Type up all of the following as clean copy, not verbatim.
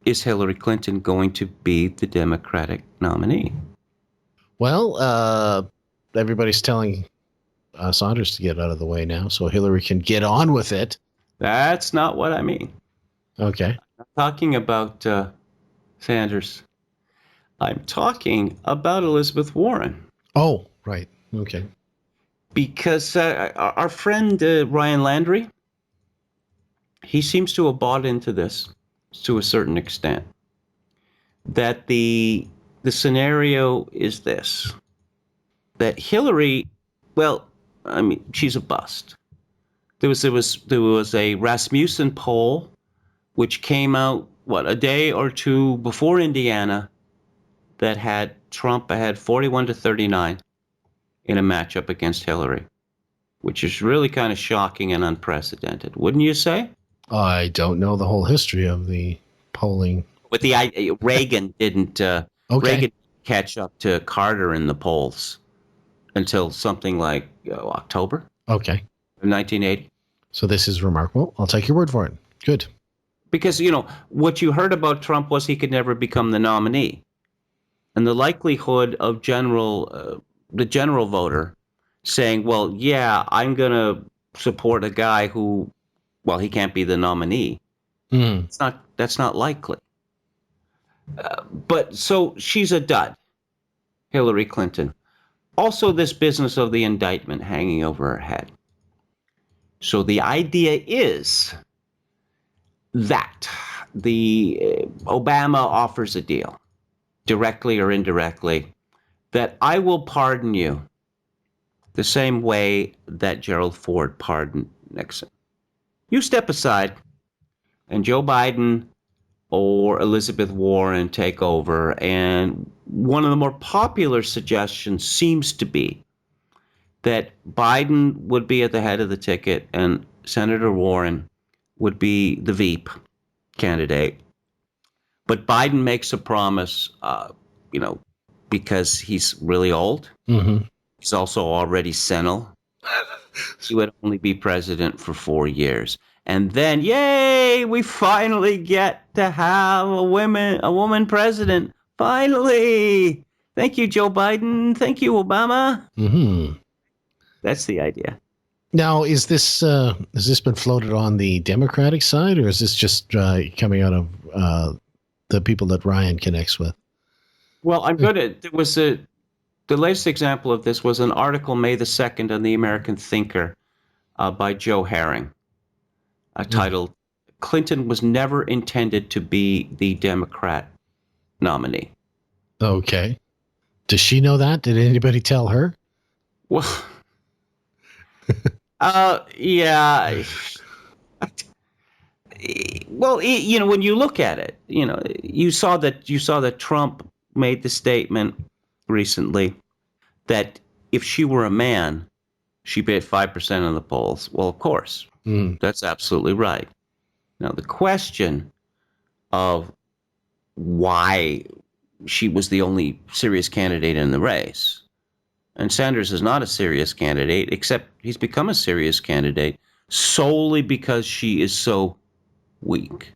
is Hillary Clinton going to be the Democratic nominee? Well, everybody's telling Saunders to get out of the way now so Hillary can get on with it. That's not what I mean. Okay. I'm talking about Sanders. I'm talking about Elizabeth Warren. Oh, right. Okay. Because our friend Ryan Landry, he seems to have bought into this to a certain extent. That the scenario is this: that Hillary, well, I mean, she's a bust. There was a Rasmussen poll which came out a day or two before Indiana that had Trump ahead 41-39 in a matchup against Hillary, which is really kind of shocking and unprecedented, wouldn't you say? I don't know the whole history of the polling. But Reagan didn't Okay. Reagan catch up to Carter in the polls until something like October Okay. of 1980. So this is remarkable. I'll take your word for it. Good. Because, what you heard about Trump was he could never become the nominee. And the likelihood of the general voter saying, well, yeah, I'm going to support a guy who, well, he can't be the nominee. Mm. That's not likely. But so she's a dud, Hillary Clinton. Also, this business of the indictment hanging over her head. So the idea is that the Obama offers a deal, directly or indirectly, that I will pardon you the same way that Gerald Ford pardoned Nixon. You step aside, and Joe Biden or Elizabeth Warren take over. And one of the more popular suggestions seems to be that Biden would be at the head of the ticket and Senator Warren would be the Veep candidate. But Biden makes a promise, because he's really old. Mm-hmm. He's also already senile. He would only be president for 4 years. And then, yay, we finally get to have a woman president. Finally. Thank you, Joe Biden. Thank you, Obama. Mm-hmm. That's the idea. Now, has this been floated on the Democratic side, or is this just coming out of the people that Ryan connects with? Well, the latest example of this was an article May the 2nd on the American Thinker by Joe Herring, titled Clinton Was Never Intended to Be the Democrat Nominee. Okay. Does she know that? Did anybody tell her? Well, yeah. Well, when you look at it, you saw that Trump made the statement recently that if she were a man, she'd be at 5% in the polls. Well, of course, that's absolutely right. Now, the question of why she was the only serious candidate in the race, and Sanders is not a serious candidate, except he's become a serious candidate solely because she is so weak.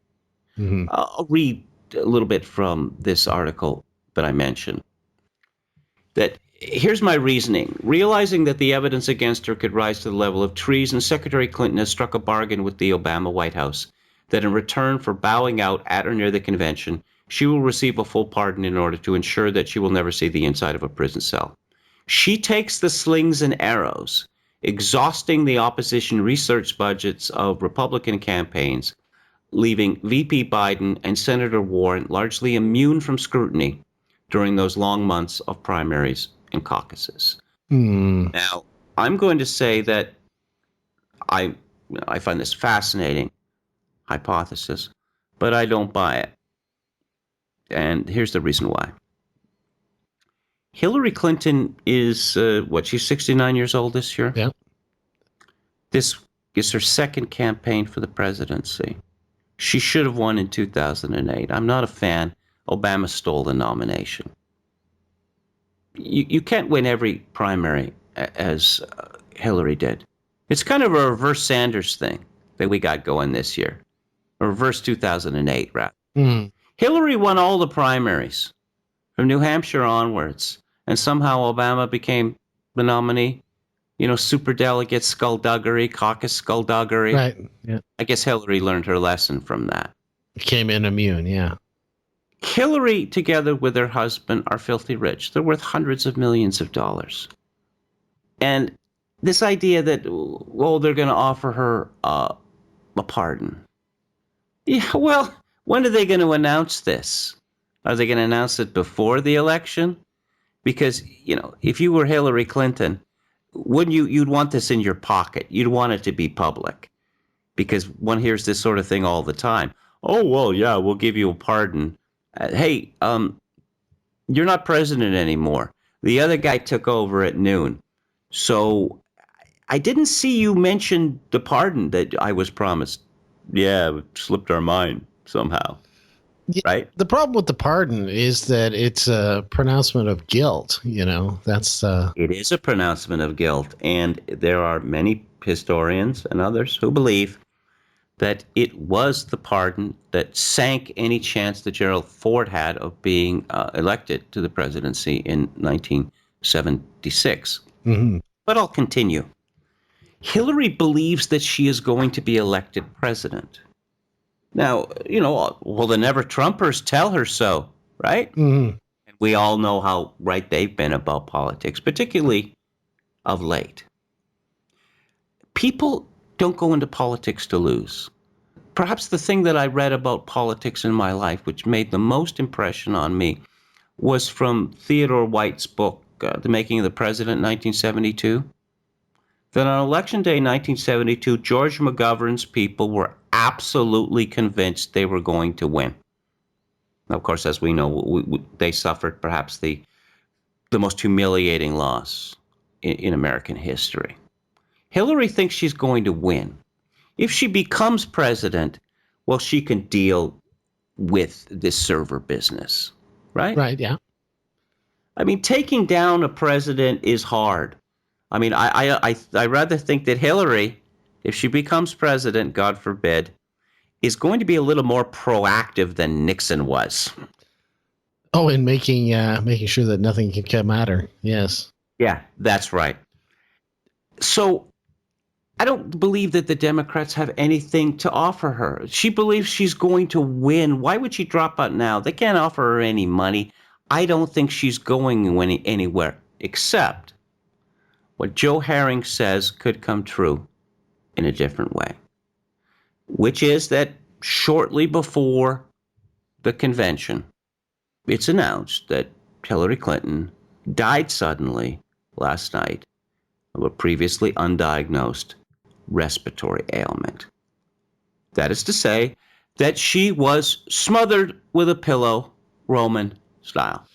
Mm-hmm. I'll read a little bit from this article that I mentioned. That here's my reasoning. Realizing that the evidence against her could rise to the level of treason, Secretary Clinton has struck a bargain with the Obama White House that in return for bowing out at or near the convention, she will receive a full pardon in order to ensure that she will never see the inside of a prison cell. She takes the slings and arrows, exhausting the opposition research budgets of Republican campaigns, leaving VP Biden and Senator Warren largely immune from scrutiny during those long months of primaries and caucuses. Now, I'm going to say that I find this fascinating hypothesis, but I don't buy it. And here's the reason why. Hillary Clinton is, she's 69 years old this year? Yeah. This is her second campaign for the presidency. She should have won in 2008. I'm not a fan. Obama stole the nomination. You can't win every primary as Hillary did. It's kind of a reverse Sanders thing that we got going this year. A reverse 2008, rather. Hillary won all the primaries from New Hampshire onwards, and somehow Obama became the nominee. Superdelegate skullduggery, caucus skullduggery. Right. Yeah. I guess Hillary learned her lesson from that. Came in immune. Yeah. Hillary, together with her husband, are filthy rich. They're worth hundreds of millions of dollars. And this idea that, they're going to offer her a pardon. Yeah, well, when are they going to announce this? Are they going to announce it before the election? Because, if you were Hillary Clinton, wouldn't you'd want this in your pocket? You'd want it to be public, because one hears this sort of thing all the time. Oh, well, yeah, we'll give you a pardon. Hey, you're not president anymore. The other guy took over at noon. So I didn't see you mention the pardon that I was promised. Yeah, it slipped our mind somehow. Yeah, right? the problem with the pardon is that it's a pronouncement of guilt. That's It is a pronouncement of guilt, and there are many historians and others who believe that it was the pardon that sank any chance that Gerald Ford had of being elected to the presidency in 1976. mhm. But I'll continue. Hillary believes that she is going to be elected president. Now, will the never Trumpers tell her so, right? Mhm. And we all know how right they've been about politics, particularly of late. People don't go into politics to lose. Perhaps the thing that I read about politics in my life, which made the most impression on me, was from Theodore White's book, The Making of the President, 1972. That on Election Day 1972, George McGovern's people were absolutely convinced they were going to win. Now, of course, as we know, they suffered perhaps the most humiliating loss in American history. Hillary thinks she's going to win. If she becomes president, well, she can deal with this server business, right? Right. Yeah. I mean, taking down a president is hard. I mean, I rather think that Hillary, if she becomes president, God forbid, is going to be a little more proactive than Nixon was. Oh, and making sure that nothing can come at her. Yes. Yeah, that's right. So I don't believe that the Democrats have anything to offer her. She believes she's going to win. Why would she drop out now? They can't offer her any money. I don't think she's going anywhere, except what Joe Herring says could come true in a different way, which is that shortly before the convention, it's announced that Hillary Clinton died suddenly last night of a previously undiagnosed respiratory ailment. That is to say, that she was smothered with a pillow, Roman style.